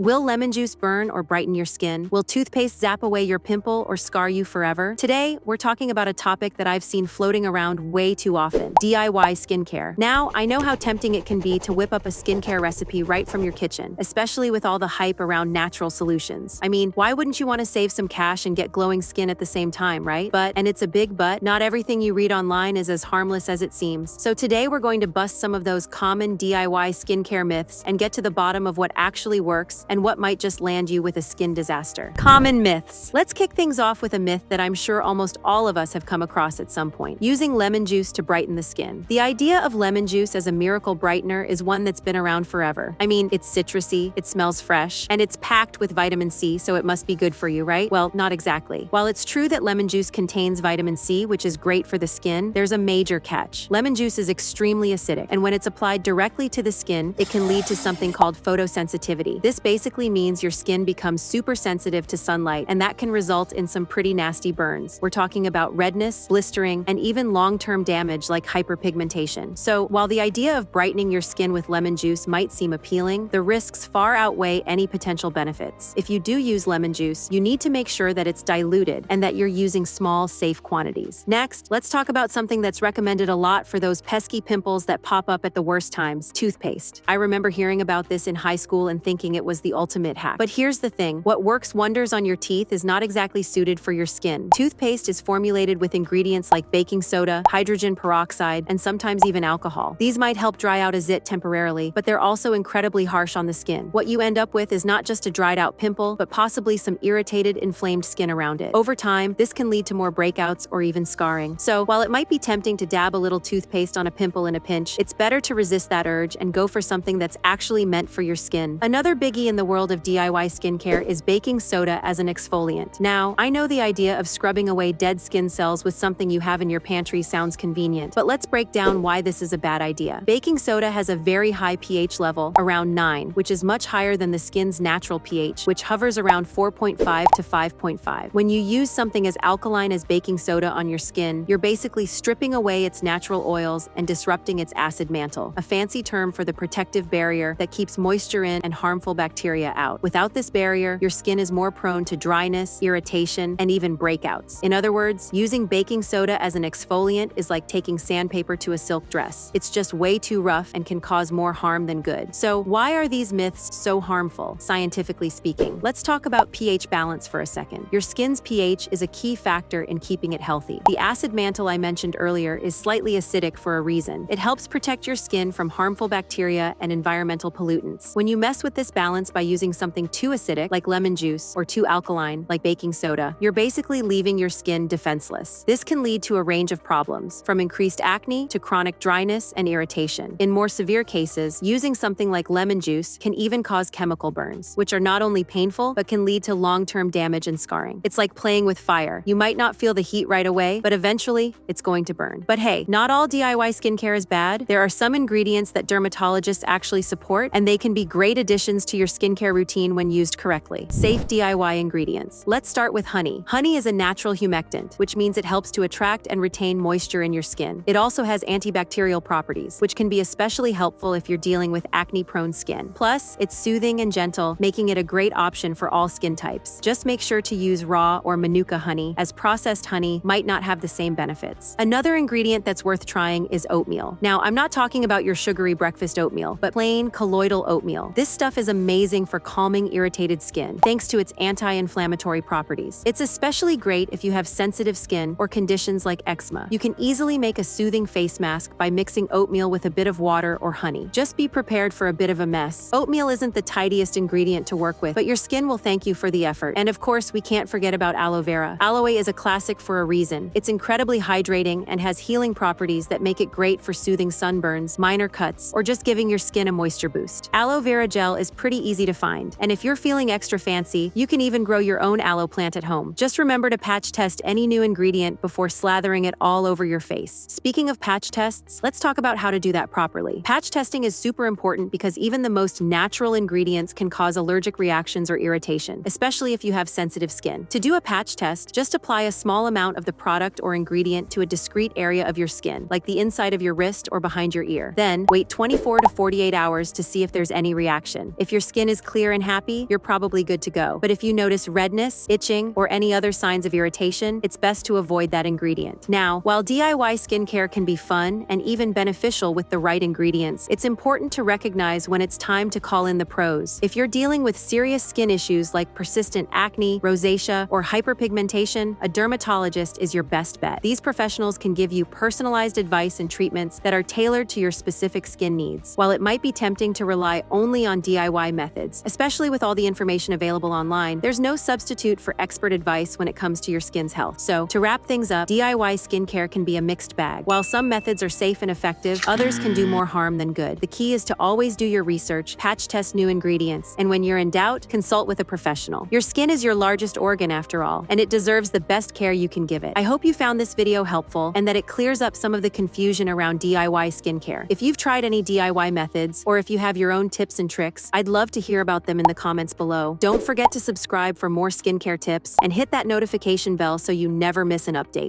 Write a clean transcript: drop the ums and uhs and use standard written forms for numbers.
Will lemon juice burn or brighten your skin? Will toothpaste zap away your pimple or scar you forever? Today, we're talking about a topic that I've seen floating around way too often: DIY skincare. Now, I know how tempting it can be to whip up a skincare recipe right from your kitchen, especially with all the hype around natural solutions. I mean, why wouldn't you want to save some cash and get glowing skin at the same time, right? But, and it's a big but, not everything you read online is as harmless as it seems. So today, we're going to bust some of those common DIY skincare myths and get to the bottom of what actually works and what might just land you with a skin disaster. Common myths. Let's kick things off with a myth that I'm sure almost all of us have come across at some point: using lemon juice to brighten the skin. The idea of lemon juice as a miracle brightener is one that's been around forever. I mean, it's citrusy, it smells fresh, and it's packed with vitamin C, so it must be good for you, right? Well, not exactly. While it's true that lemon juice contains vitamin C, which is great for the skin, there's a major catch. Lemon juice is extremely acidic, and when it's applied directly to the skin, it can lead to something called photosensitivity. This basically means your skin becomes super sensitive to sunlight, and that can result in some pretty nasty burns. We're talking about redness, blistering, and even long-term damage like hyperpigmentation. So, while the idea of brightening your skin with lemon juice might seem appealing, the risks far outweigh any potential benefits. If you do use lemon juice, you need to make sure that it's diluted and that you're using small, safe quantities. Next, let's talk about something that's recommended a lot for those pesky pimples that pop up at the worst times: toothpaste. I remember hearing about this in high school and thinking it was the ultimate hack. But here's the thing: what works wonders on your teeth is not exactly suited for your skin. Toothpaste is formulated with ingredients like baking soda, hydrogen peroxide, and sometimes even alcohol. These might help dry out a zit temporarily, but they're also incredibly harsh on the skin. What you end up with is not just a dried out pimple, but possibly some irritated, inflamed skin around it. Over time, this can lead to more breakouts or even scarring. So, while it might be tempting to dab a little toothpaste on a pimple in a pinch, it's better to resist that urge and go for something that's actually meant for your skin. Another biggie in the world of DIY skincare is baking soda as an exfoliant. Now, I know the idea of scrubbing away dead skin cells with something you have in your pantry sounds convenient, but let's break down why this is a bad idea. Baking soda has a very high pH level, around 9, which is much higher than the skin's natural pH, which hovers around 4.5 to 5.5. When you use something as alkaline as baking soda on your skin, you're basically stripping away its natural oils and disrupting its acid mantle, a fancy term for the protective barrier that keeps moisture in and harmful bacteria out. Without this barrier, your skin is more prone to dryness, irritation, and even breakouts. In other words, using baking soda as an exfoliant is like taking sandpaper to a silk dress. It's just way too rough and can cause more harm than good. So, why are these myths so harmful, scientifically speaking? Let's talk about pH balance for a second. Your skin's pH is a key factor in keeping it healthy. The acid mantle I mentioned earlier is slightly acidic for a reason. It helps protect your skin from harmful bacteria and environmental pollutants. When you mess with this balance by using something too acidic, like lemon juice, or too alkaline, like baking soda, you're basically leaving your skin defenseless. This can lead to a range of problems, from increased acne to chronic dryness and irritation. In more severe cases, using something like lemon juice can even cause chemical burns, which are not only painful, but can lead to long-term damage and scarring. It's like playing with fire. You might not feel the heat right away, but eventually, it's going to burn. But hey, not all DIY skincare is bad. There are some ingredients that dermatologists actually support, and they can be great additions to your skincare routine when used correctly. Safe DIY ingredients. Let's start with honey. Honey is a natural humectant, which means it helps to attract and retain moisture in your skin. It also has antibacterial properties, which can be especially helpful if you're dealing with acne-prone skin. Plus, it's soothing and gentle, making it a great option for all skin types. Just make sure to use raw or manuka honey, as processed honey might not have the same benefits. Another ingredient that's worth trying is oatmeal. Now, I'm not talking about your sugary breakfast oatmeal, but plain colloidal oatmeal. This stuff is amazing for calming irritated skin, thanks to its anti-inflammatory properties. It's especially great if you have sensitive skin or conditions like eczema. You can easily make a soothing face mask by mixing oatmeal with a bit of water or honey. Just be prepared for a bit of a mess. Oatmeal isn't the tidiest ingredient to work with, but your skin will thank you for the effort. And of course, we can't forget about aloe vera. Aloe is a classic for a reason. It's incredibly hydrating and has healing properties that make it great for soothing sunburns, minor cuts, or just giving your skin a moisture boost. Aloe vera gel is pretty easy to find, and if you're feeling extra fancy, you can even grow your own aloe plant at home. Just remember to patch test any new ingredient before slathering it all over your face. Speaking of patch tests, let's talk about how to do that properly. Patch testing is super important because even the most natural ingredients can cause allergic reactions or irritation, especially if you have sensitive skin. To do a patch test, just apply a small amount of the product or ingredient to a discrete area of your skin, like the inside of your wrist or behind your ear. Then, wait 24 to 48 hours to see if there's any reaction. If your skin skin is clear and happy, you're probably good to go. But if you notice redness, itching, or any other signs of irritation, it's best to avoid that ingredient. Now, while DIY skincare can be fun and even beneficial with the right ingredients, it's important to recognize when it's time to call in the pros. If you're dealing with serious skin issues like persistent acne, rosacea, or hyperpigmentation, a dermatologist is your best bet. These professionals can give you personalized advice and treatments that are tailored to your specific skin needs. While it might be tempting to rely only on DIY methods, especially with all the information available online, there's no substitute for expert advice when it comes to your skin's health. So, to wrap things up, DIY skincare can be a mixed bag. While some methods are safe and effective, others can do more harm than good. The key is to always do your research, patch test new ingredients, and when you're in doubt, consult with a professional. Your skin is your largest organ after all, and it deserves the best care you can give it. I hope you found this video helpful and that it clears up some of the confusion around DIY skincare. If you've tried any DIY methods, or if you have your own tips and tricks, I'd love to hear about them in the comments below. Don't forget to subscribe for more skincare tips and hit that notification bell so you never miss an update.